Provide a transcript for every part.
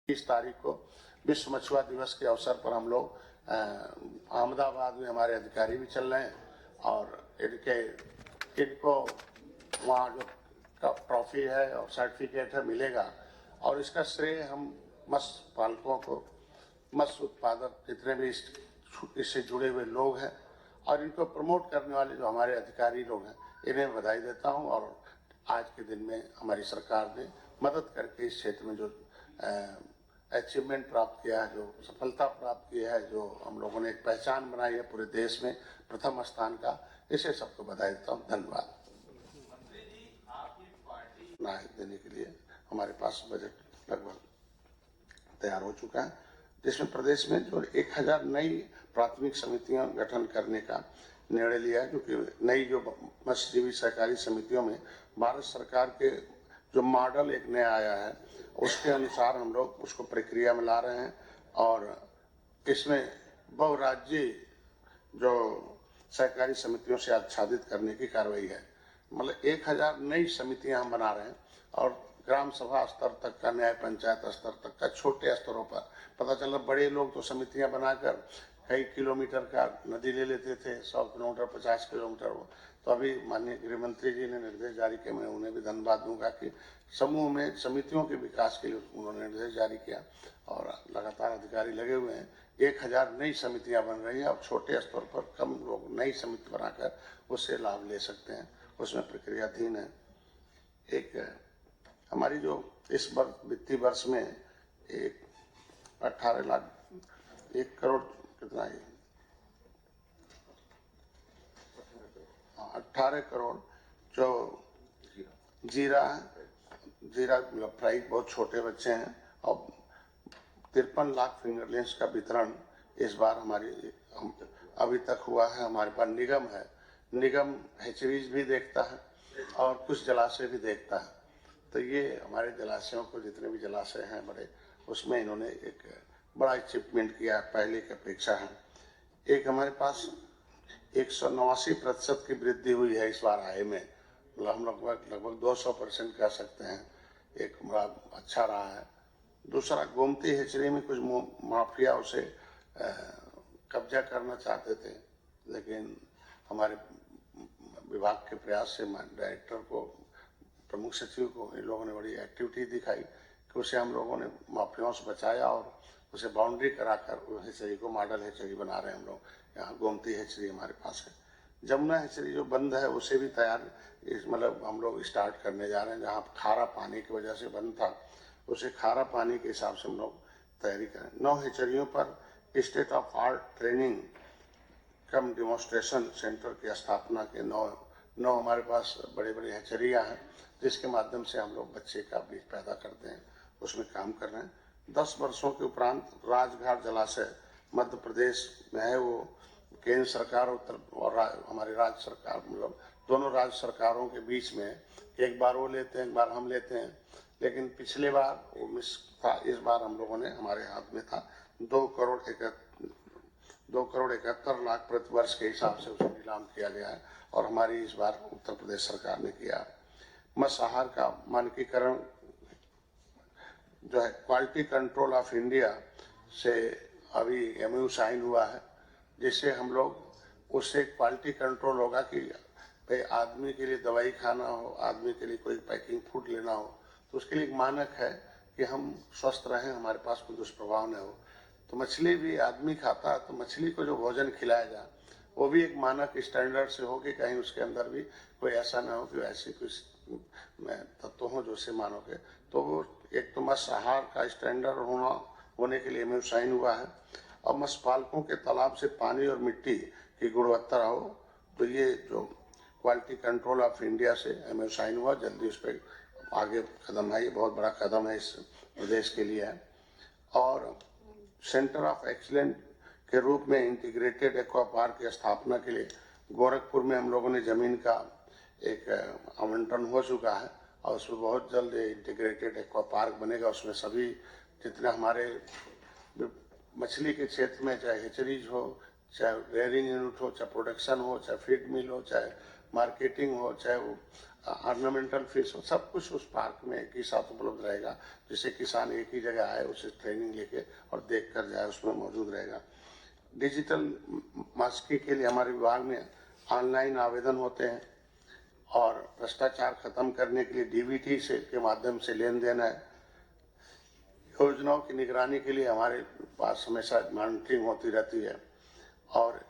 20 तारीख को विश्व मछुआ दिवस के अवसर पर हम लोग अहमदाबाद में हमारे अधिकारी भी चल रहे हैं और इनको वहाँ जो ट्रॉफी है और सर्टिफिकेट है मिलेगा और इसका श्रेय हम मत्स्य पालकों को, मत्स्य उत्पादक जितने भी इससे जुड़े हुए लोग हैं और इनको प्रमोट करने वाले जो हमारे अधिकारी लोग हैं इन्हें बधाई देता हूं। और आज के दिन में हमारी सरकार ने मदद करके इस क्षेत्र में जो अचीवमेंट प्राप्त किया है, जो सफलता प्राप्त की है, जो हम लोगों ने एक पहचान बनाई है पूरे देश में प्रथम स्थान का, इसे सबको बधाई देता हूँ। धन्यवाद। देने के लिए हमारे पास बजट लगभग तैयार हो चुका है, जिसमें प्रदेश में जो 1000 नई प्राथमिक समितियां गठन करने का निर्णय लिया है, जो कि नई जो मत्स्यजीवी सहकारी समितियों में भारत सरकार के जो मॉडल एक नया आया है उसके अनुसार हम लोग उसको प्रक्रिया में ला रहे हैं और इसमें बहुराज्यीय जो सहकारी समितियों से आच्छादित करने की कार्रवाई है। मतलब 1000 नई समितियां हम बना रहे हैं और ग्राम सभा स्तर तक का, न्याय पंचायत स्तर तक का, छोटे स्तरों पर पता चला बड़े लोग तो समितियां बनाकर कई किलोमीटर का नदी ले लेते थे, 100 किलोमीटर 50 किलोमीटर। तो अभी माननीय गृह मंत्री जी ने निर्देश जारी किया, मैं उन्हें भी धन्यवाद दूंगा कि समूह में समितियों के विकास के लिए उन्होंने निर्देश जारी किया और लगातार अधिकारी लगे हुए हैं। 1000 नई समितियां बन रही हैं और छोटे स्तर पर कम लोग नई समिति बनाकर उससे लाभ ले सकते हैं, उसमें प्रक्रियाधीन है। एक हमारी जो इस वित्तीय वर्ष में 18 लाख 1 करोड़ कितना है, 18 करोड़ जो जीरा फ्राई बहुत छोटे बच्चे हैं और 53 लाख फिंगरलिंग्स का वितरण इस बार हमारी अभी तक हुआ है। हमारे पास निगम है, निगम हैचरीज भी देखता है और कुछ जलाशय भी देखता है। तो ये हमारे जलाशयों को, जितने भी जलाशय हैं बड़े, उसमें इन्होंने एक बड़ा अचीवमेंट किया पहले की अपेक्षा है। एक हमारे पास 189% की वृद्धि हुई है इस बार आय में, मतलब हम लगभग 200% कह सकते हैं, एक बड़ा अच्छा रहा है। दूसरा, गोमती हेचरी में कुछ माफिया उसे कब्जा करना चाहते थे, लेकिन हमारे विभाग के प्रयास से डायरेक्टर को, प्रमुख सचिव को, इन लोगों ने बड़ी एक्टिविटी दिखाई कि उसे हम लोगों ने माफियाओं से बचाया और उसे बाउंड्री कराकर हेचरी को मॉडल हेचरी बना रहे हैं हम लोग। यहाँ गोमती हेचरी हमारे पास है। जमुना हेचरी जो बंद है उसे भी तैयार मतलब हम लोग स्टार्ट करने जा रहे हैं। जहाँ खारा पानी की वजह से बंद था उसे खारा पानी के हिसाब से हम लोग तैयारी करें। 9 हेचरियों पर state of art training come demonstration centre की स्थापना के 9 हमारे पास बड़े बड़े हैचरियाँ हैं, जिसके माध्यम से हम लोग बच्चे का बीज पैदा करते हैं, उसमें काम कर रहे हैं। 10 वर्षों के उपरांत राजघाट जलाशय मध्य प्रदेश में है, वो केंद्र सरकार और हमारी राज्य सरकार, मतलब दोनों राज्य सरकारों के बीच में एक बार वो लेते हैं, एक बार हम लेते हैं, लेकिन पिछले बार वो मिस था, इस बार हम लोगों ने, हमारे हाथ में था। 2 करोड़ 71 लाख प्रति वर्ष के हिसाब से उसे नीलाम किया गया है और हमारी इस बार उत्तर प्रदेश सरकार ने किया। मत्स्य आहार का मानकीकरण जो है क्वालिटी कंट्रोल ऑफ इंडिया से अभी MOU साइन हुआ है, जिससे हम लोग उससे क्वालिटी कंट्रोल होगा कि भाई आदमी के लिए दवाई खाना हो, आदमी के लिए कोई पैकिंग फूड लेना हो, तो उसके लिए एक मानक है कि हम स्वस्थ रहें, हमारे पास कोई दुष्प्रभाव न हो। तो मछली भी आदमी खाता है, तो मछली को जो भोजन खिलाया जाए वो भी एक मानक स्टैंडर्ड से हो कि कहीं उसके अंदर भी कोई ऐसा ना हो कि ऐसी कुछ तत्व हो जो से मानो के। तो वो एक तो मत्स्य आहार का स्टैंडर्ड होने के लिए MOU साइन हुआ है और मत्स्य पालकों के तालाब से पानी और मिट्टी की गुणवत्ता हो, तो ये जो क्वालिटी कंट्रोल ऑफ इंडिया से MOU साइन हुआ, जल्दी उस पर आगे कदम है, ये बहुत बड़ा कदम है इस प्रदेश के लिए है। और सेंटर ऑफ एक्सीलेंस के रूप में इंटीग्रेटेड एक्वा पार्क की स्थापना के लिए गोरखपुर में हम लोगों ने जमीन का एक आवंटन हो चुका है और उसमें बहुत जल्द इंटीग्रेटेड एक्वा पार्क बनेगा। उसमें सभी जितने हमारे मछली के क्षेत्र में, चाहे हेचरीज हो, चाहे रेयरिंग यूनिट हो, चाहे प्रोडक्शन हो, चाहे फीड मिल हो, चाहे मार्केटिंग हो, चाहे वो ऑर्नामेंटल फिश सब कुछ उस पार्क में एक ही साथ उपलब्ध रहेगा, जिससे किसान एक ही जगह आए, उसे ट्रेनिंग लेके और देख कर जाए, उसमें मौजूद रहेगा। डिजिटल मास्की के लिए हमारे विभाग में ऑनलाइन आवेदन होते हैं और भ्रष्टाचार खत्म करने के लिए डीबीटी से के माध्यम से लेन देन है। योजनाओं की निगरानी के लिए हमारे पास हमेशा मॉनिटरिंग होती रहती है और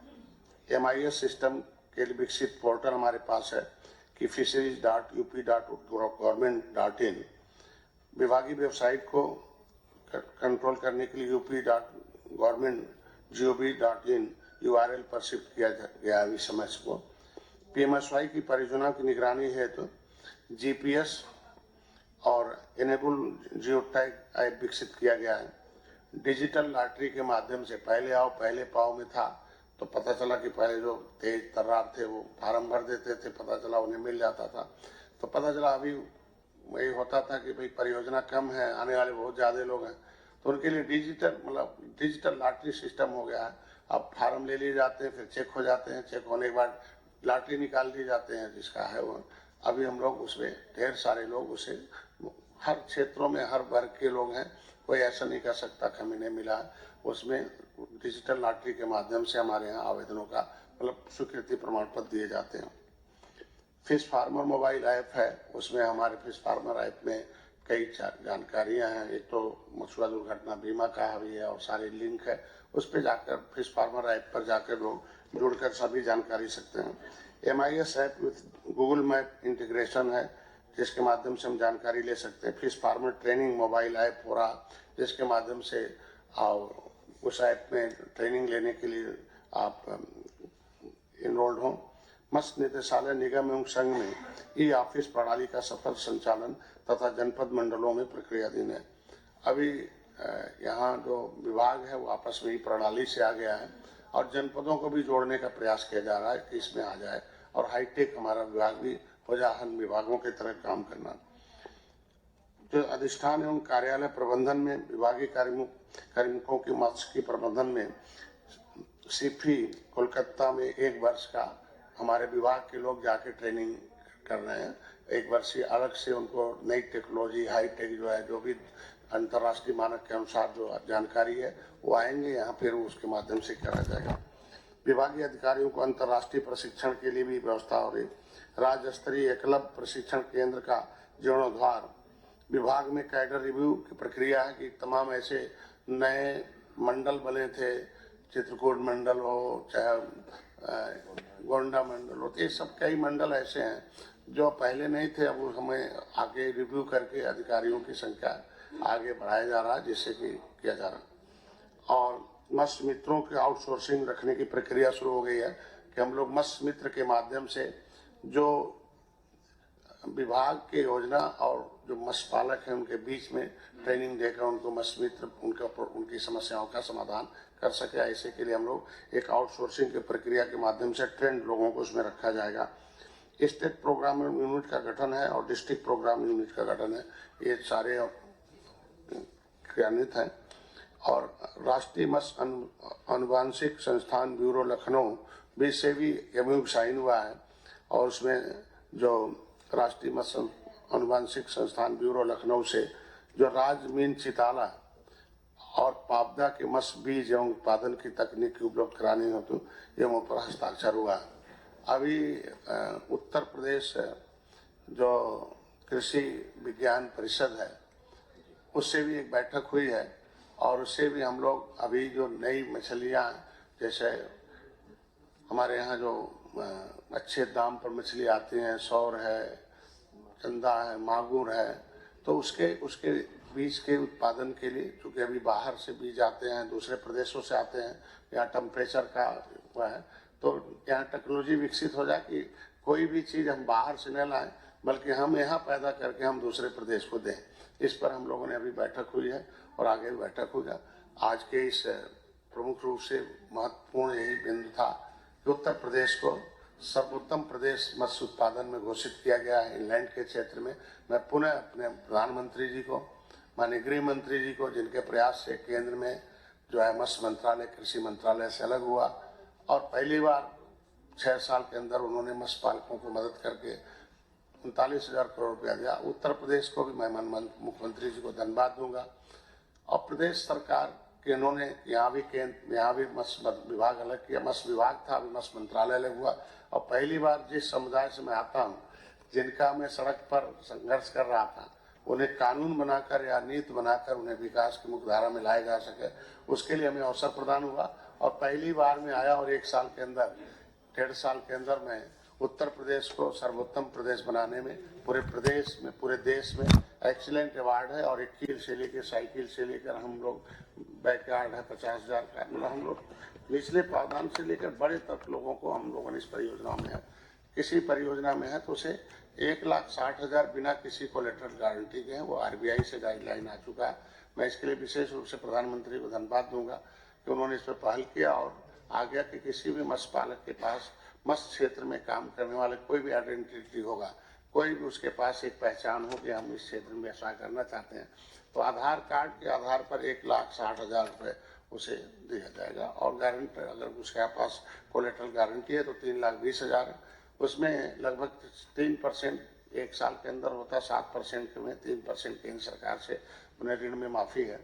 MIS सिस्टम के लिए विकसित पोर्टल हमारे पास है कि fisheries.up.government.in। विभागीय वेबसाइट को कंट्रोल करने के लिए up.government.gov.in URL पर शिफ्ट किया गया है इस समय को। PMSY की परियोजना की निगरानी है तो GPS और इनेबल जियोटैग ऐप विकसित किया गया है। डिजिटल लॉटरी के माध्यम से पहले आओ पहले पाओ में था, तो पता चला कि पहले जो तेज तर्रार थे वो फार्म भर देते थे, पता चला उन्हें मिल जाता था। तो पता चला अभी वही होता था कि भाई परियोजना कम है, आने वाले बहुत ज्यादा लोग हैं, तो उनके लिए डिजिटल लॉटरी सिस्टम हो गया है। अब फार्म ले लिए जाते हैं, फिर चेक हो जाते हैं, चेक होने के बाद लॉटरी निकाल दी जाते हैं जिसका है वो। अभी हम लोग उसमें ढेर सारे लोग उसे हर क्षेत्रों में हर वर्ग के लोग हैं, कोई ऐसा नहीं कर सकता कि हमें नहीं मिला। उसमें डिजिटल लॉटरी के माध्यम से हमारे यहाँ आवेदनों का स्वीकृति प्रमाण पत्र दिए जाते हैं। फिश फार्मर मोबाइल ऐप है, उसमें हमारे फिश फार्मर ऐप में कई जानकारियां हैं। एक तो मछुआ दुर्घटना बीमा का भी है और सारे लिंक है, उस पर जाकर फिश फार्मर ऐप पर जाकर लोग जुड़कर सभी जानकारी सकते हैं। MIS app with Google map integration है, जिसके माध्यम से हम जानकारी ले सकते हैं। Fish farmer training mobile app हो रहा, जिसके माध्यम से उस ऐप में ट्रेनिंग लेने के लिए आप इनरोल्ड हों। मत्स्य निदेशालय निगम एवं संघ में ई-ऑफिस प्रणाली का सफल संचालन तथा जनपद मंडलों में प्रक्रियाधीन है। अभी यहाँ जो विभाग है वो आपस में ही प्रणाली से आ गया है और जनपदों को भी जोड़ने का प्रयास किया जा रहा है कि इसमें आ जाए और हाईटेक हमारा विभाग भी हो जाए, अन्य विभागों की तरह काम करना। जो अधिष्ठान एवं कार्यालय प्रबंधन में विभागीय कार्मिकों की मत्स्य की प्रबंधन में सिफी कोलकाता में 1 वर्ष का हमारे विभाग के लोग जाके ट्रेनिंग कर रहे हैं। 1 वर्षीय अलग से उनको नई टेक्नोलॉजी हाईटेक जो है, जो भी अंतर्राष्ट्रीय मानक के अनुसार जो जानकारी है वो आएंगे यहाँ, फिर उसके माध्यम से करा जाएगा। विभागीय अधिकारियों को अंतर्राष्ट्रीय प्रशिक्षण के लिए भी व्यवस्था हो रही। राज्य स्तरीय एकलव्य प्रशिक्षण केंद्र का जीर्णोद्धार। विभाग में कैडर रिव्यू की प्रक्रिया है कि तमाम ऐसे नए मंडल बने थे, चित्रकूट मंडल हो चाहे गोंडा मंडल हो, ये सब कई मंडल ऐसे हैं जो पहले नहीं थे, अब हमें आगे रिव्यू करके अधिकारियों की संख्या आगे बढ़ाया जा रहा है, जिससे कि किया जा रहा। और मत्स्य मित्रों के आउटसोर्सिंग रखने की प्रक्रिया शुरू हो गई है कि हम लोग मत्स्य मित्र के माध्यम से जो विभाग के योजना और जो मत्स्य पालक हैं उनके बीच में ट्रेनिंग देकर उनको मत्स्य मित्र उनकी समस्याओं का समाधान कर सके, ऐसे के लिए हम लोग एक आउटसोर्सिंग की प्रक्रिया के माध्यम से ट्रेंड लोगों को उसमें रखा जाएगा। स्टेट प्रोग्राम यूनिट का गठन है और डिस्ट्रिक्ट प्रोग्राम यूनिट का गठन है, ये सारे क्रियान्वित हैं। और राष्ट्रीय मत्स्य अनुवांशिक संस्थान ब्यूरो लखनऊ भी से भी MOU साइन हुआ है और उसमें जो राष्ट्रीय मत्स्य अनुवांशिक संस्थान ब्यूरो लखनऊ से जो राजमीन चिताला और पावदा के मत्स्य बीज एवं उत्पादन की तकनीक उपलब्ध कराने हेतु MOU पर हस्ताक्षर हुआ। अभी उत्तर प्रदेश जो कृषि विज्ञान परिषद है उससे भी एक बैठक हुई है और उससे भी हम लोग अभी जो नई मछलियाँ, जैसे हमारे यहाँ जो अच्छे दाम पर मछली आती हैं, सौर है, चंदा है, मागुर है, तो उसके बीज के उत्पादन के लिए, क्योंकि अभी बाहर से बीज आते हैं, दूसरे प्रदेशों से आते हैं, यहाँ टेम्परेचर का हुआ है, तो यहाँ टेक्नोलॉजी विकसित हो जाए कि कोई भी चीज़ हम बाहर से न लाएं बल्कि हम यहाँ पैदा करके हम दूसरे प्रदेश को दें। इस पर हम लोगों ने अभी बैठक हुई है और आगे भी बैठक होगा। आज के इस प्रमुख रूप से महत्वपूर्ण यही बिंदु था कि उत्तर प्रदेश को सर्वोत्तम प्रदेश मत्स्य उत्पादन में घोषित किया गया है इंलैंड के क्षेत्र में। मैं पुनः अपने प्रधानमंत्री जी को, माननीय गृह मंत्री जी को, जिनके प्रयास से केंद्र में जो है मत्स्य मंत्रालय कृषि मंत्रालय से अलग हुआ और पहली बार 6 साल के अंदर उन्होंने मत्स्य पालकों को मदद करके 39,000 करोड़ रुपया दिया। उत्तर प्रदेश को भी मैं मुख्यमंत्री जी को धन्यवाद दूंगा। और प्रदेश सरकार के इन्होंने यहाँ भी मत्स्य विभाग अलग किया, मत्स्य विभाग था, अभी मत्स्य मंत्रालय अलग हुआ। और पहली बार जिस समुदाय से मैं आता हूँ, जिनका मैं सड़क पर संघर्ष कर रहा था, उन्हें कानून बनाकर या नीति बनाकर उन्हें विकास की मुख्यधारा में लाया जा सके, उसके लिए हमें अवसर प्रदान हुआ। और पहली बार में आया और 1 साल के अंदर, 1.5 साल के अंदर मैं उत्तर प्रदेश को सर्वोत्तम प्रदेश बनाने में पूरे प्रदेश में, पूरे देश में एक्सीलेंट अवार्ड है। और 21 से लेकर साइकिल से लेकर हम लोग बैकयार्ड है 50,000 का, मतलब हम लोग निचले पावदान से लेकर बड़े तक लोगों को हम लोगों ने इस परियोजना में है। किसी परियोजना में है तो उसे 1,60,000 बिना किसी कोलेटरल गारंटी के हैं, वो RBI से गाइडलाइन आ चुका है। मैं इसके लिए विशेष रूप से प्रधानमंत्री को धन्यवाद दूंगा कि उन्होंने इस पर पहल किया और आ गया कि किसी भी मत्स्य पालक के पास मत्स्य क्षेत्र में काम करने वाले कोई भी आइडेंटिटी होगा, कोई भी उसके पास एक पहचान हो कि हम इस क्षेत्र में व्यवसाय करना चाहते हैं, तो आधार कार्ड के आधार पर 1,60,000 रुपये उसे दिया जाएगा। और गारंटी अगर उसके पास कोलेटरल गारंटी है तो 3,20,000 है। उसमें लगभग 3% 1 साल के अंदर होता है, 7% में 3% केंद्र सरकार से उन्हें ऋण में माफी है।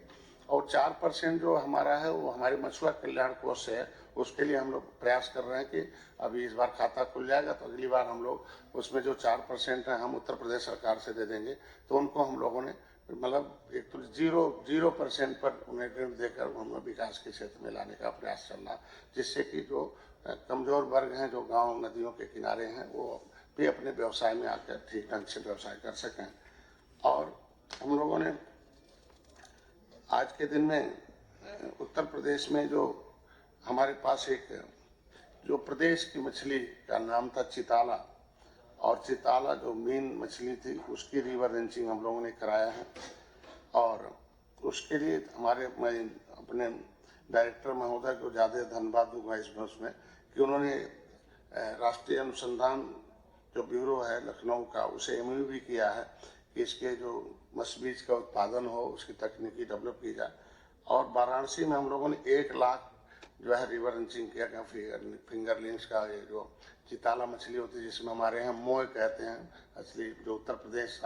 और 4% जो हमारा है वो हमारे मछुआ कल्याण कोष से है। उसके लिए हम लोग प्रयास कर रहे हैं कि अभी इस बार खाता खुल जाएगा तो अगली बार हम लोग उसमें जो 4% है हम उत्तर प्रदेश सरकार से दे देंगे। तो उनको हम लोगों ने मतलब एक तो 0% पर उन्हें ऋण देकर हम विकास के क्षेत्र में लाने का प्रयास चल रहा, जिससे कि जो कमजोर वर्ग हैं, जो गांव नदियों के किनारे हैं, वो भी अपने व्यवसाय में आकर ठीक ढंग से व्यवसाय कर सकें। और हम लोगों ने आज के दिन में उत्तर प्रदेश में जो हमारे पास एक जो प्रदेश की मछली का नाम था चिताला, और चिताला जो मेन मछली थी उसकी रिवर रेंचिंग हम लोगों ने कराया है। और उसके लिए मैं अपने डायरेक्टर महोदय को ज़्यादा धन्यवाद दूंगा इस वर्ष में कि उन्होंने राष्ट्रीय अनुसंधान जो ब्यूरो है लखनऊ का, उसे MOU भी किया है कि इसके जो मत्स्य बीज का उत्पादन हो, उसकी तकनीकी डेवलप की जाए। और वाराणसी में हम लोगों ने 1 लाख जो है रिवर रेंचिंग किया गया फिंगरलिंग्स का। ये जो चिताला मछली होती है जिसमें हमारे यहाँ मोय कहते हैं, असली जो उत्तर प्रदेश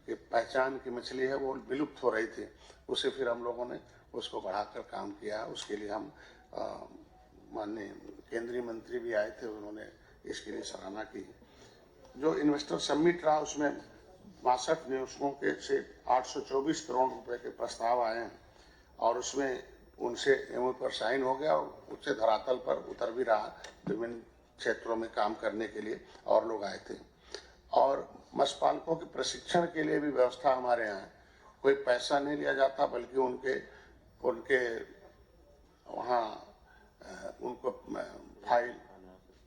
की पहचान की मछली है वो विलुप्त हो रही थी, उसे फिर हम लोगों ने उसको बढ़ाकर काम किया। उसके लिए हम माननीय केंद्रीय मंत्री भी आए थे, उन्होंने इसके लिए सराहना की। जो इन्वेस्टर समिट रहा उसमें 62 निवेशकों के से 824 करोड़ रुपए के प्रस्ताव आए हैं और उसमें उनसे MOU पर साइन हो गया और उससे धरातल पर उतर भी रहा। विभिन्न क्षेत्रों में काम करने के लिए और लोग आए थे। और मत्स्य पालकों के प्रशिक्षण के लिए भी व्यवस्था हमारे यहाँ है। कोई पैसा नहीं लिया जाता, बल्कि उनके वहाँ उनको फाइल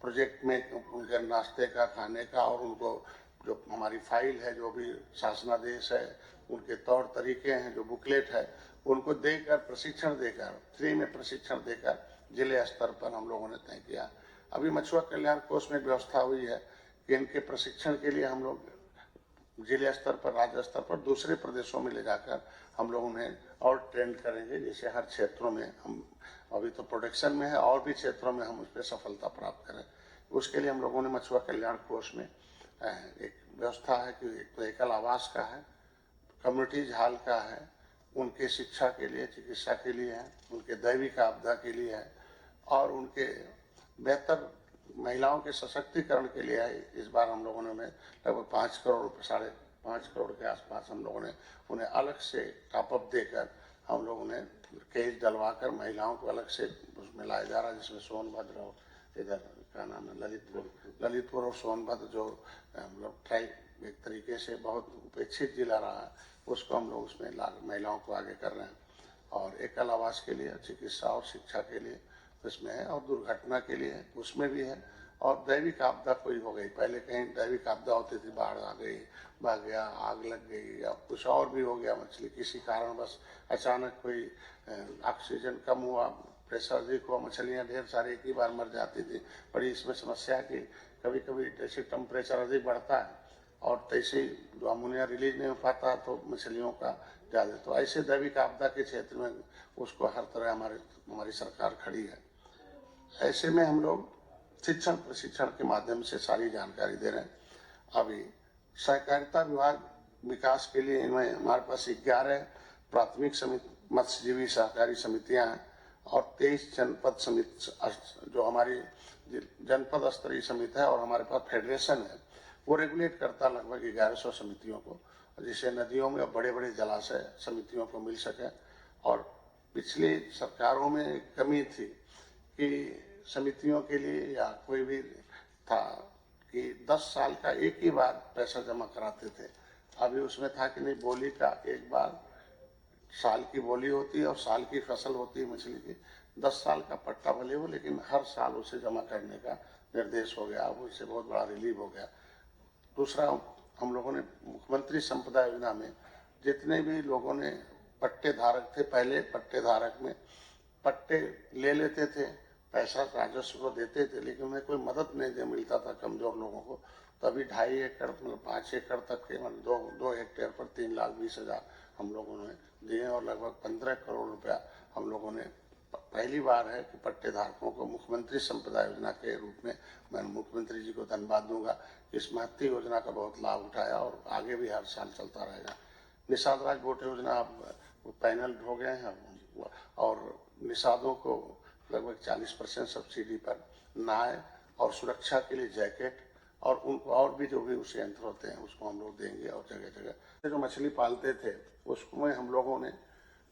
प्रोजेक्ट में उनके नाश्ते का, खाने का, और उनको जो हमारी फाइल है, जो भी शासनादेश है, उनके तौर तरीके हैं, जो बुकलेट है, उनको देकर प्रशिक्षण देकर, फ्री में प्रशिक्षण देकर जिले स्तर पर हम लोगों ने तय किया। अभी मछुआ कल्याण कोष में व्यवस्था हुई है कि इनके प्रशिक्षण के लिए हम लोग जिले स्तर पर, राज्य स्तर पर, दूसरे प्रदेशों में ले जाकर हम लोग उन्हें और ट्रेंड करेंगे। जैसे हर क्षेत्रों में हम अभी तो प्रोडक्शन में है, और भी क्षेत्रों में हम उस पर सफलता प्राप्त करें। उसके लिए हम लोगों ने मछुआ कल्याण कोष में एक व्यवस्था है कि एक तो एकल आवास का है, कम्युनिटीज हॉल का है, उनके शिक्षा के लिए, चिकित्सा के लिए है, उनके दैविक आपदा के लिए है, और उनके बेहतर महिलाओं के सशक्तिकरण के लिए है। इस बार हम लोगों ने लगभग 5 करोड़ रुपये, 5.5 करोड़ के आसपास हम लोगों ने उन्हें अलग से टॉपअप देकर हम लोगों ने केज डलवाकर महिलाओं को अलग से उसमें लाया जा रहा है, जिसमें सोनभद्र और इधर क्या नाम है ललितपुर और सोनभद्र जो मतलब ट्राइब एक तरीके से बहुत उपेक्षित जिला रहा है, उसको हम लोग उसमें महिलाओं को आगे कर रहे हैं। और एकल आवास के लिए, चिकित्सा और शिक्षा के लिए उसमें है, और दुर्घटना के लिए उसमें भी है। और दैविक आपदा कोई हो गई, पहले कहीं दैविक आपदा होती थी, बाढ़ आ गई, भाग गया, आग लग गई, या कुछ और भी हो गया, मछली किसी कारण बस अचानक कोई ऑक्सीजन कम हुआ, प्रेशर अधिक हुआ, मछलियाँ ढेर सारी एक ही बार मर जाती थी। बड़ी इसमें समस्या है कि कभी कभी जैसे टेम्परेचर अधिक बढ़ता है और तैसे जो अमोनिया रिलीज नहीं हो पाता तो मछलियों का ज़्यादा, तो ऐसे दैविक आपदा के क्षेत्र में उसको हर तरह हमारी सरकार खड़ी है। ऐसे में हम लोग शिक्षण प्रशिक्षण के माध्यम से सारी जानकारी दे रहे हैं। अभी सहकारिता विभाग विकास के लिए इनमें हमारे पास 11 प्राथमिक समिति मत्स्यजीवी सहकारी समितियां हैं और 23 जनपद समिति जो हमारी जनपद स्तरीय समिति है, और हमारे पास फेडरेशन है, वो रेगुलेट करता लगभग 1100 समितियों को, जिससे नदियों में और बड़े बड़े जलाशय समितियों को मिल सके। और पिछली सरकारों में एक कमी थी कि समितियों के लिए या कोई भी था कि 10 साल का एक ही बार पैसा जमा कराते थे। अभी उसमें था कि नहीं, बोली का एक बार साल की बोली होती है और साल की फसल होती है मछली की। 10 साल का पट्टा भले हो, लेकिन हर साल उसे जमा करने का निर्देश हो गया। अब उससे बहुत बड़ा रिलीफ हो गया। दूसरा, हम लोगों ने मुख्यमंत्री संपदा योजना में जितने भी लोगों ने पट्टे धारक थे, पहले पट्टे धारक में पट्टे ले लेते थे, पैसा राजस्व को देते थे, लेकिन उन्हें कोई मदद नहीं मिलता था कमजोर लोगों को। तो अभी 2.5 एकड़ मतलब 5 एकड़ तक के मतलब 2 हेक्टेयर पर 3,20,000 हम लोगों ने दिए और लगभग 15 करोड़ रुपया हम लोगों ने पहली बार है कि पट्टे धारकों को मुख्यमंत्री संपदा योजना के रूप में मैं मुख्यमंत्री जी को धन्यवाद दूंगा। इस महत्वपूर्ण योजना का बहुत लाभ उठाया और आगे भी हर साल चलता रहेगा। निषाद राज बोट योजना अब पैनल हो गए हैं और निषादों को लगभग 40% सब्सिडी पर नाव और सुरक्षा के लिए जैकेट और उनको और भी जो भी उस यंत्र होते हैं उसको हम लोग देंगे। और जगह जगह जो मछली पालते थे उसमें हम लोगों ने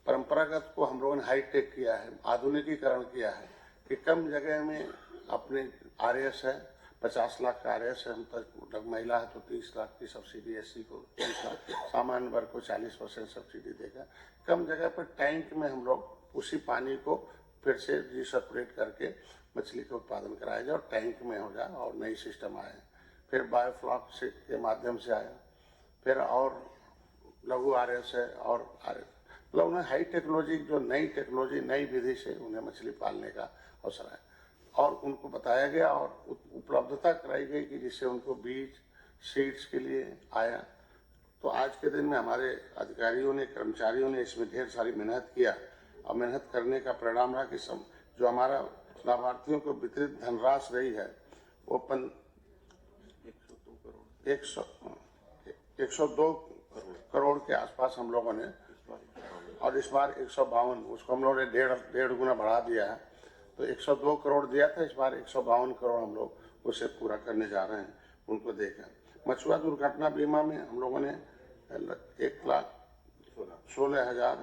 परंपरागत को हम लोगों ने हाईटेक किया है, आधुनिकीकरण किया है कि कम जगह में अपने RS है 50 लाख का RS है, हम तक महिला है तो 30 लाख की सब्सिडी, SC को 30 लाख, सामान्य वर्ग को 40% सब्सिडी देगा। कम जगह पर टैंक में हम लोग उसी पानी को फिर से रिसर्कुलेट करके मछली का उत्पादन कराया जाए और टैंक में हो जाए और नई सिस्टम आए। फिर बायोफ्लॉक से के माध्यम से आया, फिर और लघु RS है और मतलब उन्हें हाई टेक्नोलॉजी, जो नई टेक्नोलॉजी नई विधि से उन्हें मछली पालने का अवसर है और उनको बताया गया और उपलब्धता कराई गई कि जिससे उनको बीज सीड्स के लिए आया। तो आज के दिन में हमारे अधिकारियों ने, कर्मचारियों ने इसमें ढेर सारी मेहनत किया और मेहनत करने का परिणाम रहा कि जो हमारा लाभार्थियों को वितरित धनराशि रही है वो 102 करोड़ के आसपास हम लोगों ने, और इस बार 152, उसको हम लोगों ने डेढ़ गुना बढ़ा दिया है। तो 102 करोड़ दिया था, इस बार 152 करोड़ हम लोग उसे पूरा करने जा रहे हैं उनको देकर। मछुआ दुर्घटना बीमा में हम लोगों ने 1,16,000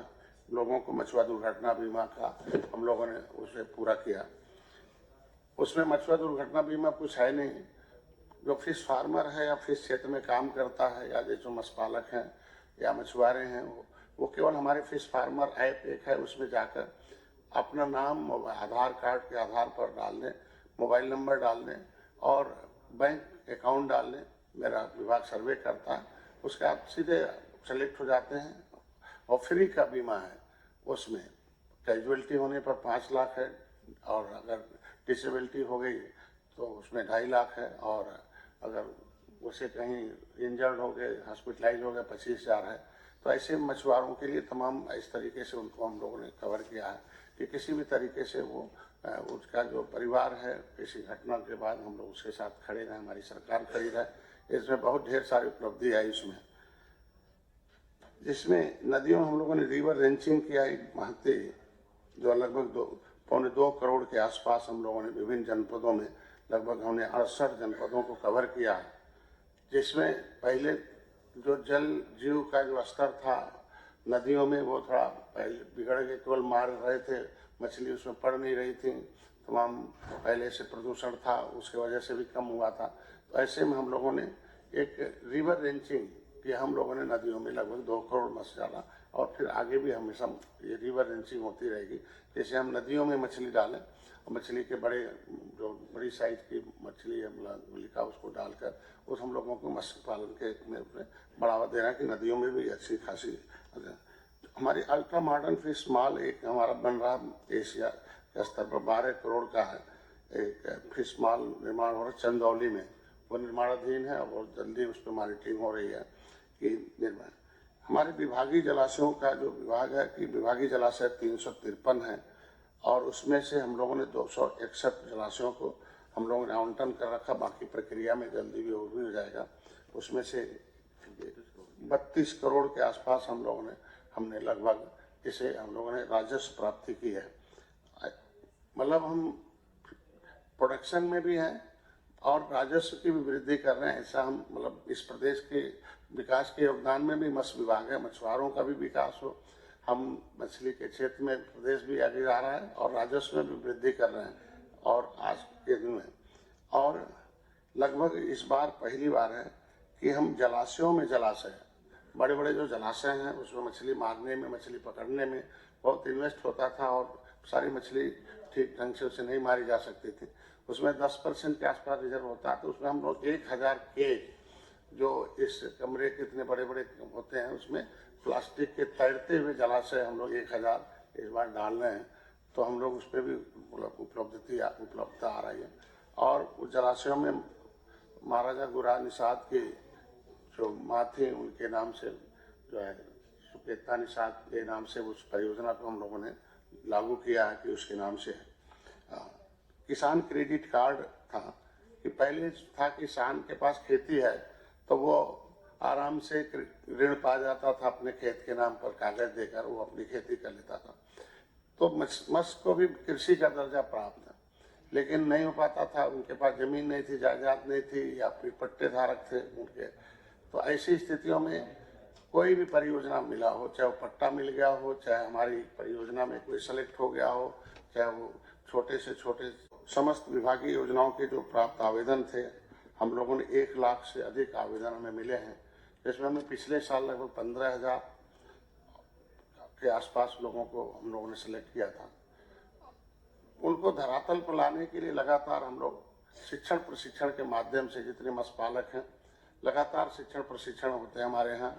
लोगों को मछुआ दुर्घटना बीमा का हम लोगों ने उसे पूरा किया। उसमें मछुआ दुर्घटना बीमा कुछ है नहीं, जो फिश फार्मर है या फिश क्षेत्र में काम करता है या जो मत्स्य पालक हैं या मछुआरे हैं वो केवल हमारे फिश फार्मर ऐप एक है, उसमें जाकर अपना नाम आधार कार्ड के आधार पर डाल दें, मोबाइल नंबर डाल दें और बैंक अकाउंट डाल दें। मेरा विभाग सर्वे करता है, उसके आप सीधे सेलेक्ट हो जाते हैं और फ्री का बीमा है। उसमें कैजुअलिटी होने पर 5 लाख है और अगर डिसेबिलिटी हो गई तो उसमें 2.5 लाख है और अगर उसे कहीं इंजर्ड हो गए, हॉस्पिटलाइज हो गए 25,000 है। तो ऐसे मछुआरों के लिए तमाम इस तरीके से उनको हम लोगों ने कवर किया है कि किसी भी तरीके से वो उसका जो परिवार है किसी घटना के बाद हम लोग उसके साथ खड़े रहे, हमारी सरकार खड़ी रहे। इसमें बहुत ढेर सारी उपलब्धि आई इसमें, जिसमें नदियों में हम लोगों ने रिवर रेंचिंग किया एक महत्व जो लगभग 2.25 करोड़ के आसपास हम लोगों ने विभिन्न जनपदों में लगभग हमने 68 जनपदों को कवर किया है। जिसमें पहले जो जल जीव का जो स्तर था नदियों में वो थोड़ा पहले बिगड़ गए, केवल मार रहे थे मछली, उसमें पड़ नहीं रही थी, तमाम पहले से प्रदूषण था उसके वजह से भी कम हुआ था। तो ऐसे में हम लोगों ने एक रिवर रेंचिंग किया, हम लोगों ने नदियों में लगभग 2 करोड़ मछली डाला और फिर आगे भी हमेशा ये रिवर रेंचिंग होती रहेगी। जैसे हम नदियों में मछली डालें, मछली के बड़े जो बड़ी साइज की मछली है मलिका उसको डालकर उस हम लोगों को मत्स्य पालन के में बढ़ावा दे रहा है कि नदियों में भी अच्छी खासी। हमारी अल्ट्रा मॉडर्न फिश मॉल एक हमारा बन रहा एशिया के स्तर पर 12 करोड़ का है, एक फिश मॉल निर्माण हो रहा है चंदौली में, वो निर्माणाधीन है और बहुत जल्दी उस पर मॉनिटरिंग हो रही है कि निर्माण। हमारे विभागीय जलाशयों का जो विभाग है कि विभागीय जलाशय 353 है और उसमें से हम लोगों ने 261 जलाशयों को हम लोगों ने आवंटन कर रखा, बाकी प्रक्रिया में जल्दी भी हो जाएगा। उसमें से 32 करोड़ के आसपास हमने लगभग इसे हम लोगों ने राजस्व प्राप्ति की है। मतलब हम प्रोडक्शन में भी हैं और राजस्व की भी वृद्धि कर रहे हैं। ऐसा हम मतलब इस प्रदेश के विकास के योगदान में भी मत्स्य विभाग है, मछुआरों का भी विकास हो। हम मछली के क्षेत्र में प्रदेश भी आगे जा रहा है और राजस्व में भी वृद्धि कर रहे हैं और आज के दिन में। और लगभग इस बार पहली बार है कि हम जलाशयों में बड़े बड़े जो जलाशय हैं उसमें मछली मारने में, मछली पकड़ने में बहुत इन्वेस्ट होता था और सारी मछली ठीक ढंग से उसे नहीं मारी जा सकती थी। उसमें 10% के आसपास रिजर्व होता है, तो उसमें हम लोग 1000 केज जो इस कमरे के इतने बड़े बड़े होते हैं उसमें प्लास्टिक के तैरते हुए जलाशय हम लोग 1000 इस बार डाल रहे हैं। तो हम लोग उस पर भी उपलब्धता आ रही है। और उस जलाशयों में महाराजा गुरा निषाद की जो माँ थी उनके नाम से जो है सुकेता निषाद के नाम से उस परियोजना को हम लोगों ने लागू किया है कि उसके नाम से किसान क्रेडिट कार्ड था कि पहले था किसान के पास खेती है तो वो आराम से ऋण पा जाता था, अपने खेत के नाम पर कागज देकर वो अपनी खेती कर लेता था। तो मत्स्य को भी कृषि का दर्जा प्राप्त है, लेकिन नहीं हो पाता था, उनके पास जमीन नहीं थी, जायदाद नहीं थी या फिर पट्टे धारक थे उनके। तो ऐसी स्थितियों में कोई भी परियोजना मिला हो, चाहे वो पट्टा मिल गया हो, चाहे हमारी परियोजना में कोई सेलेक्ट हो गया हो, चाहे वो छोटे से छोटे समस्त विभागीय योजनाओं के जो प्राप्त आवेदन थे, हम लोगों ने 1 लाख से अधिक आवेदन हमें मिले हैं, जिसमें हमने पिछले साल लगभग 15,000 के आसपास लोगों को हम लोगों ने सेलेक्ट किया था। उनको धरातल पर लाने के लिए लगातार हम लोग शिक्षण प्रशिक्षण के माध्यम से, जितने मत्स्य पालक हैं लगातार शिक्षण प्रशिक्षण होते हैं हमारे यहाँ,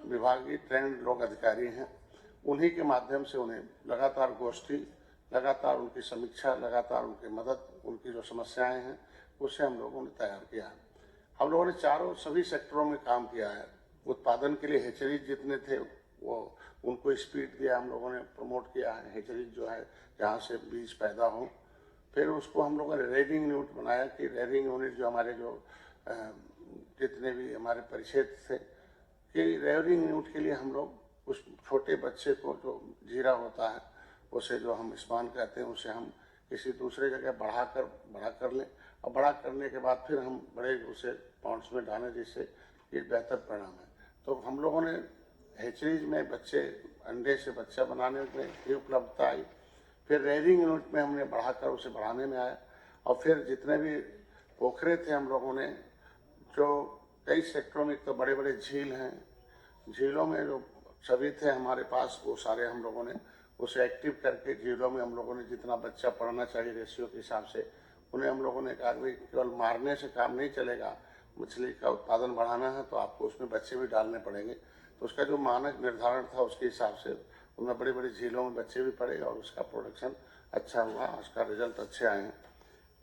विभागीय ट्रेंड लोग अधिकारी हैं, उन्हीं के माध्यम से उन्हें लगातार गोष्ठी, लगातार उनकी समीक्षा, लगातार उनकी मदद, उनकी जो समस्याएं हैं उससे हम लोगों ने तैयार किया है। हम लोगों ने सभी सेक्टरों में काम किया है। उत्पादन के लिए हेचरीज जितने थे वो उनको स्पीड दिया, हम लोगों ने प्रमोट किया है। हेचरीज जो है जहाँ से बीज पैदा हो, फिर उसको हम लोगों ने रेयरिंग यूनिट बनाया कि रेयरिंग यूनिट जो हमारे जो जितने भी हमारे परिक्षेत्र थे कि रेयरिंग यूनिट के लिए हम लोग उस छोटे बच्चे को जो जीरा होता है उसे जो हम स्पान कहते हैं उसे हम किसी दूसरे जगह बड़ा कर लें और बड़ा करने के बाद फिर हम बड़े उसे पॉन्ड्स में डालें, जिससे ये बेहतर परिणाम है। तो हम लोगों ने हेचरीज में बच्चे अंडे से बच्चा बनाने में भी उपलब्धता आई, फिर रेयरिंग यूनिट में हमने बढ़ाकर उसे बढ़ाने में आया, और फिर जितने भी पोखरे थे हम लोगों ने जो कई सेक्टरों में, तो बड़े बड़े झील हैं, झीलों में जो सभी थे हमारे पास वो सारे हम लोगों ने उसे एक्टिव करके झीलों में हम लोगों ने जितना बच्चा पढ़ना चाहिए रेशियो के हिसाब से उन्हें हम लोगों ने कहा कि केवल मारने से काम नहीं चलेगा, मछली का उत्पादन बढ़ाना है तो आपको उसमें बच्चे भी डालने पड़ेंगे। तो उसका जो मानक निर्धारण था उसके हिसाब से उनमें बड़ी बड़ी झीलों में बच्चे भी पड़े और उसका प्रोडक्शन अच्छा हुआ, उसका रिजल्ट अच्छे आए हैं।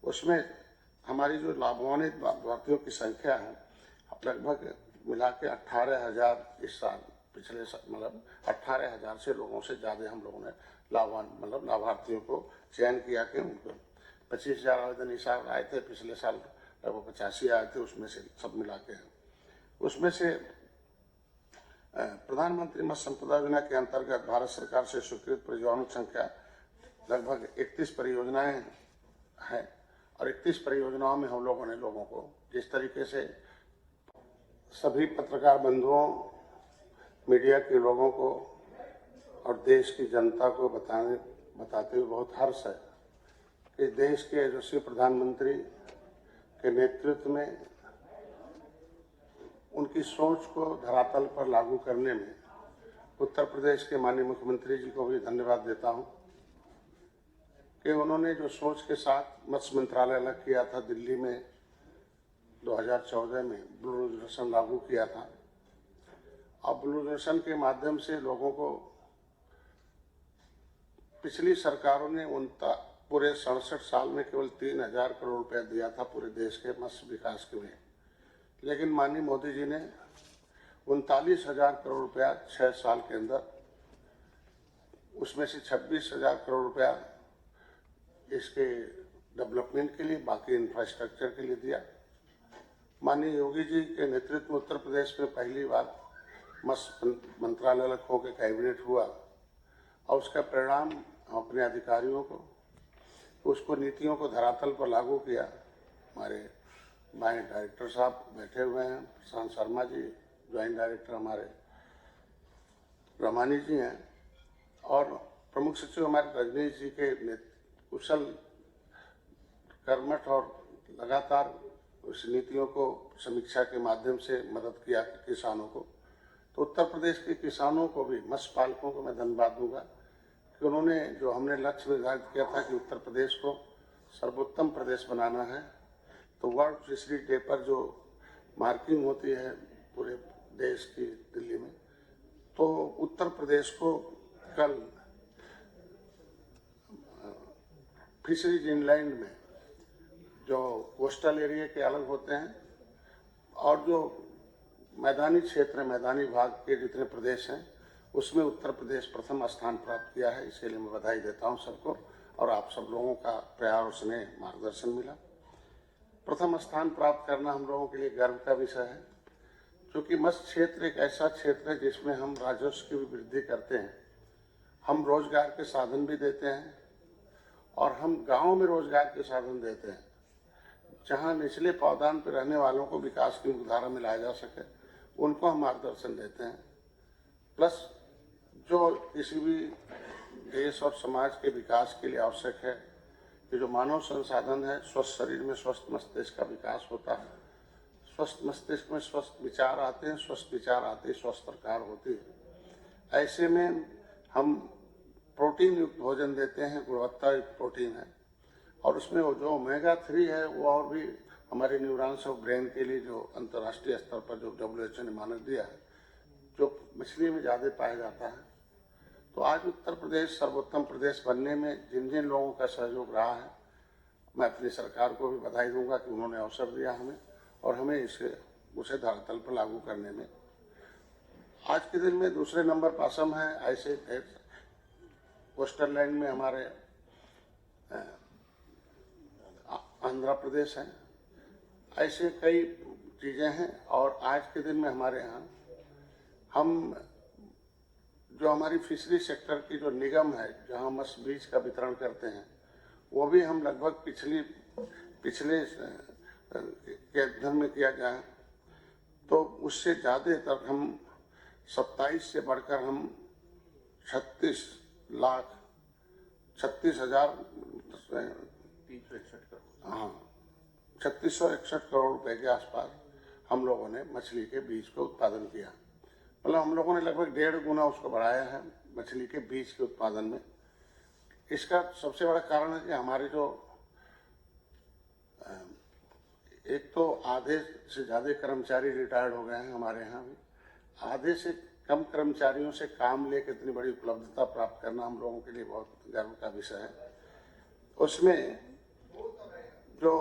उसमें हमारी जो लाभान्वित लाभार्थियों की संख्या है लगभग मिला के 18,000 इस साल, पिछले साल मतलब 18,000 से लोगों से ज़्यादा हम लोगों ने लाभार्थियों को चयन किया कि उनको 25,000 आवेदन इस साल आए थे, पिछले साल लगभग 85 आए थे, उसमें से सब मिला के हैं। उसमें से प्रधानमंत्री मत्स्य संपदा योजना के अंतर्गत भारत सरकार से स्वीकृत परियोजनाओं की संख्या लगभग 31 परियोजनाएं हैं और 31 परियोजनाओं में हम लोगों ने लोगों को जिस तरीके से सभी पत्रकार बंधुओं, मीडिया के लोगों को और देश की जनता को बताते हुए बहुत हर्ष है कि देश के यशस्वी प्रधानमंत्री के नेतृत्व में उनकी सोच को धरातल पर लागू करने में उत्तर प्रदेश के माननीय मुख्यमंत्री जी को भी धन्यवाद देता हूं कि उन्होंने जो सोच के साथ मत्स्य मंत्रालय अलग किया था दिल्ली में 2014 में ब्लू रेजोल्यूशन लागू किया था। अब ब्लू रेजोल्यूशन के माध्यम से लोगों को पिछली सरकारों ने पूरे 67 साल में केवल 3,000 करोड़ रुपया दिया था पूरे देश के मत्स्य विकास के लिए, लेकिन माननीय मोदी जी ने 39,000 करोड़ रुपया 6 साल के अंदर, उसमें से 26,000 करोड़ रुपया इसके डेवलपमेंट के लिए, बाकी इंफ्रास्ट्रक्चर के लिए दिया। माननीय योगी जी के नेतृत्व में उत्तर प्रदेश में पहली बार मत्स्य मंत्रालय होकर कैबिनेट हुआ और उसका परिणाम हम अपने अधिकारियों को उसको नीतियों को धरातल पर लागू किया। हमारे माननीय डायरेक्टर साहब बैठे हुए हैं, प्रशांत शर्मा जी, ज्वाइंट डायरेक्टर हमारे रमानी जी हैं और प्रमुख सचिव हमारे रजनीश जी के कुशल कर्मठ और लगातार उस नीतियों को समीक्षा के माध्यम से मदद किया किसानों को। तो उत्तर प्रदेश के किसानों को भी, मत्स्य पालकों को मैं धन्यवाद दूंगा कि उन्होंने जो हमने लक्ष्य निर्धारित किया था कि उत्तर प्रदेश को सर्वोत्तम प्रदेश बनाना है, तो वर्ल्ड फिशरी डे पर जो मार्किंग होती है पूरे देश की दिल्ली में, तो उत्तर प्रदेश को कल फिशरीज इनलैंड में जो कोस्टल एरिया के अलग होते हैं और जो मैदानी क्षेत्र, मैदानी भाग के जितने प्रदेश हैं उसमें उत्तर प्रदेश प्रथम स्थान प्राप्त किया है। इसके लिए मैं बधाई देता हूं सबको और आप सब लोगों का प्यार और स्नेह मार्गदर्शन मिला। प्रथम स्थान प्राप्त करना हम लोगों के लिए गर्व का विषय है, क्योंकि मत्स्य क्षेत्र एक ऐसा क्षेत्र है जिसमें हम राजस्व की भी वृद्धि करते हैं, हम रोजगार के साधन भी देते हैं और हम गाँव में रोजगार के साधन देते हैं। जहाँ निचले पावदान पर रहने वालों को विकास की मुख्यधारा में लाया जा सके, उनको हम मार्गदर्शन देते हैं। प्लस जो किसी भी देश और समाज के विकास के लिए आवश्यक है कि जो मानव संसाधन है, स्वस्थ शरीर में स्वस्थ मस्तिष्क का विकास होता है, स्वस्थ मस्तिष्क में स्वस्थ विचार आते हैं, स्वस्थ विचार आते ही स्वस्थ सरकार होती है। ऐसे में हम प्रोटीन युक्त भोजन देते हैं, गुणवत्ता युक्त प्रोटीन है और उसमें वो जो ओमेगा 3 है वो और भी हमारे न्यूरॉन्स ऑफ ब्रेन के लिए जो अंतर्राष्ट्रीय स्तर पर जो WHO ने मानक दिया है, जो मछली में ज़्यादा पाया जाता है। तो आज उत्तर प्रदेश सर्वोत्तम प्रदेश बनने में जिन जिन लोगों का सहयोग रहा है, मैं अपनी सरकार को भी बधाई दूंगा कि उन्होंने अवसर दिया हमें और हमें उसे धरातल पर लागू करने में। आज के दिन में दूसरे नंबर पर असम है, ऐसे कोस्टल लाइन में हमारे आंध्र प्रदेश है, ऐसे कई चीज़ें हैं। और आज के दिन में हमारे यहाँ हम जो हमारी फिशरी सेक्टर की जो निगम है, जहाँ मत्स्य बीज का वितरण करते हैं, वो भी हम लगभग पिछले के अध्ययन में किया जाए तो उससे ज़्यादा तक हम 27 से बढ़कर हम 3661 करोड़ रुपए के आसपास हम लोगों ने मछली के बीज का उत्पादन किया। मतलब हम लोगों ने लगभग 1.5 गुना उसको बढ़ाया है मछली के बीज के उत्पादन में। इसका सबसे बड़ा कारण है कि हमारे जो एक तो आधे से ज़्यादा कर्मचारी रिटायर्ड हो गए हैं हमारे यहाँ भी, आधे से कम कर्मचारियों से काम लेकर इतनी बड़ी उपलब्धता प्राप्त करना हम लोगों के लिए बहुत गर्व का विषय है। उसमें जो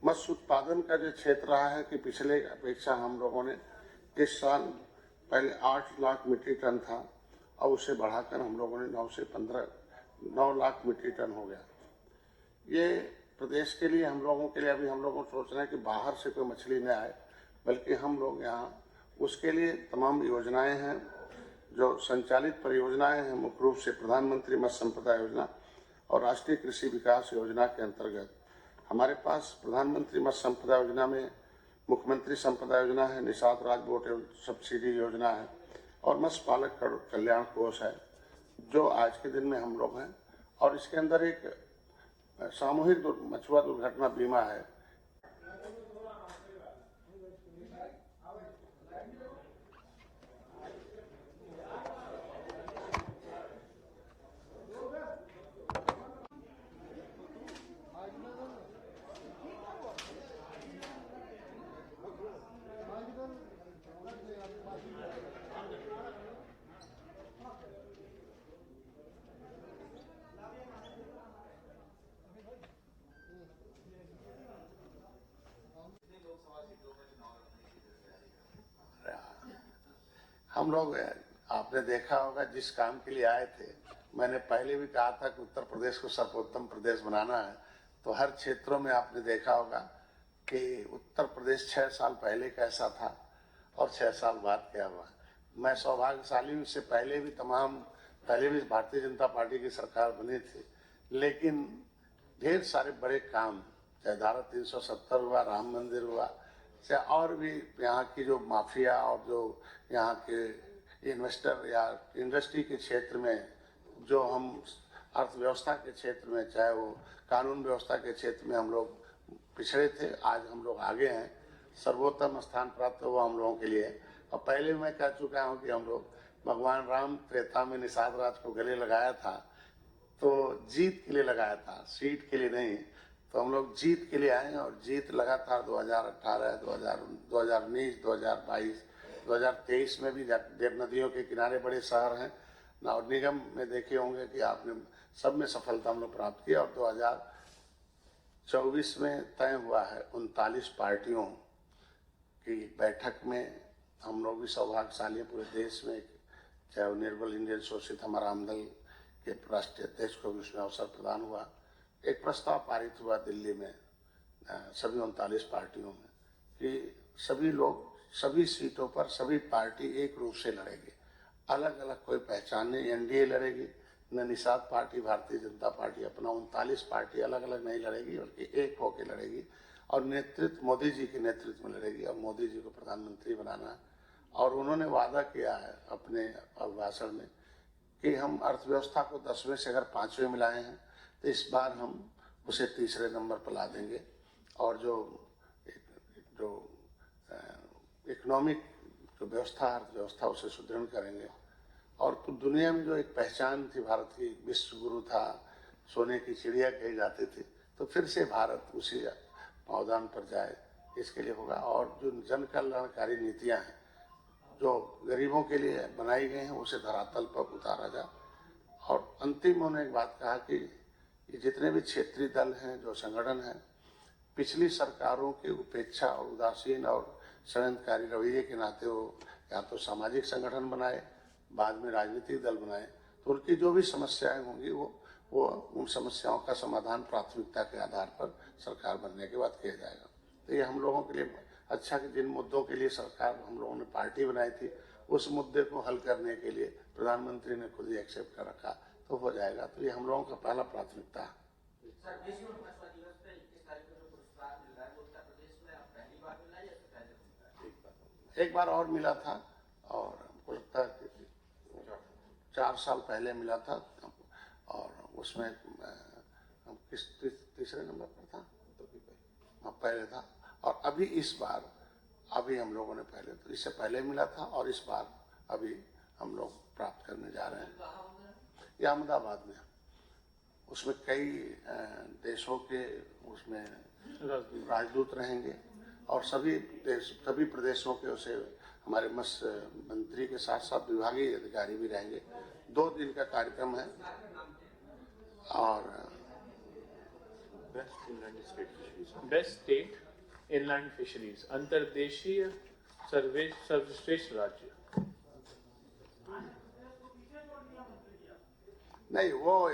मत्स्य उत्पादन का जो क्षेत्र रहा है कि पिछले अपेक्षा हम लोगों ने इस साल पहले 8 लाख मीट्रिक टन था और उसे बढ़ाकर हम लोगों ने 9 लाख मीट्रिक टन हो गया। ये प्रदेश के लिए हम लोगों के लिए अभी हम लोगों को सोच रहे हैं कि बाहर से कोई मछली न आए, बल्कि हम लोग यहाँ उसके लिए तमाम योजनाएं हैं, जो संचालित परियोजनाएं हैं, मुख्य रूप से प्रधानमंत्री मत्स्य संपदा योजना और राष्ट्रीय कृषि विकास योजना के अंतर्गत हमारे पास प्रधानमंत्री मत्स्य संपदा योजना में मुख्यमंत्री संपदा योजना है, निषाद राज बोट सब्सिडी योजना है और मत्स्य पालक कल्याण कोष है, जो आज के दिन में हम लोग हैं। और इसके अंदर एक सामूहिक मछुआ दुर्घटना बीमा है। हम लोग, आपने देखा होगा जिस काम के लिए आए थे, मैंने पहले भी कहा था कि उत्तर प्रदेश को सर्वोत्तम प्रदेश बनाना है, तो हर क्षेत्रों में आपने देखा होगा कि उत्तर प्रदेश 6 साल पहले कैसा था और 6 साल बाद क्या हुआ। मैं सौभाग्यशाली हूँ, इससे पहले भी भारतीय जनता पार्टी की सरकार बनी थी, लेकिन ढेर सारे बड़े काम, चाहे धारा 370 हुआ, राम मंदिर हुआ, चाहे और भी यहाँ की जो माफिया और जो यहाँ के इन्वेस्टर या इंडस्ट्री के क्षेत्र में, जो हम अर्थव्यवस्था के क्षेत्र में, चाहे वो कानून व्यवस्था के क्षेत्र में हम लोग पिछड़े थे, आज हम लोग आगे हैं। सर्वोत्तम स्थान प्राप्त हुआ हम लोगों के लिए। और पहले मैं कह चुका हूँ कि हम लोग भगवान राम त्रेता में निषाद राज को गले लगाया था, तो जीत के लिए लगाया था, सीट के लिए नहीं। तो हम लोग जीत के लिए आए और जीत लगातार 2018, 2019, 2022, 2023 में भी नदियों के किनारे बड़े शहर हैं और निगम में देखे होंगे कि आपने सब में सफलता हम लोग प्राप्त की। और 2024 में तय हुआ है 39 पार्टियों की बैठक में। हम लोग भी सौभाग्यशाली हैं पूरे देश में, चाहे वो निर्बल इंडियन शोषित हमारा आमदल के राष्ट्रीय अध्यक्ष को भी उसमें अवसर प्रदान हुआ। एक प्रस्ताव पारित हुआ दिल्ली में सभी 39 पार्टियों में कि सभी लोग सभी सीटों पर सभी पार्टी एक रूप से लड़ेगी, अलग अलग कोई पहचान नहीं। एनडीए लड़ेगी, न निषाद पार्टी, भारतीय जनता पार्टी अपना 39 पार्टी अलग अलग नहीं लड़ेगी, बल्कि एक होकर लड़ेगी और नेतृत्व मोदी जी के नेतृत्व में लड़ेगी और मोदी जी को प्रधानमंत्री बनाना है। और उन्होंने वादा किया है अपने भाषण में कि हम अर्थव्यवस्था को 10वें से अगर 5वें में लाए हैं तो इस बार हम उसे तीसरे नंबर पर ला देंगे। और जो इकोनॉमिक जो व्यवस्था, अर्थव्यवस्था, उसे सुदृढ़ करेंगे। और तो दुनिया में जो एक पहचान थी भारत की, विश्व गुरु था, सोने की चिड़िया कही जाती थी, तो फिर से भारत उसी पावदान पर जाए, इसके लिए होगा। और जो जन कल्याणकारी नीतियाँ हैं जो गरीबों के लिए बनाई गई हैं, उसे धरातल पर उतारा जाए। और अंतिम उन्होंने एक बात कहा कि ये जितने भी क्षेत्रीय दल हैं, जो संगठन हैं, पिछली सरकारों की उपेक्षा और उदासीन और षड्यंत्रकारी रवैये के नाते वो या तो सामाजिक संगठन बनाए, बाद में राजनीतिक दल बनाए, तो उनकी जो भी समस्याएं होंगी वो उन समस्याओं का समाधान प्राथमिकता के आधार पर सरकार बनने के बाद किया जाएगा। तो ये हम लोगों के लिए अच्छा कि जिन मुद्दों के लिए सरकार हम लोगों ने पार्टी बनाई थी, उस मुद्दे को हल करने के लिए प्रधानमंत्री ने खुद ही एक्सेप्ट कर रखा, तो हो जाएगा। तो ये हम लोगों का पहला प्राथमिकता है। एक बार और मिला था और हमको लगता है कि 4 साल पहले मिला था, और उसमें हम किस तीसरे नंबर पर था, तो पहले था। और अभी इस बार अभी हम लोगों ने पहले, तो इससे पहले मिला था और इस बार अभी हम लोग प्राप्त करने जा रहे हैं। ये अहमदाबाद में, उसमें कई देशों के उसमें राजदूत रहेंगे और सभी प्रदेशों के उसे हमारे मत्स्य मंत्री के साथ साथ विभागीय अधिकारी भी रहेंगे। 2 दिन का कार्यक्रम है। और बेस्ट स्टेट इनलैंड फिशरीज, अंतर्देशीय सर्वश्रेष्ठ राज्य। नहीं, वो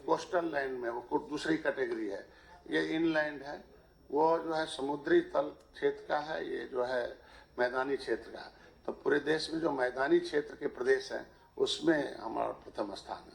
कोस्टल लैंड में वो दूसरी कैटेगरी है। ये इनलैंड है, वो जो है समुद्री तल क्षेत्र का है, ये जो है मैदानी क्षेत्र का है। तो पूरे देश में जो मैदानी क्षेत्र के प्रदेश हैं उसमें हमारा प्रथम स्थान है।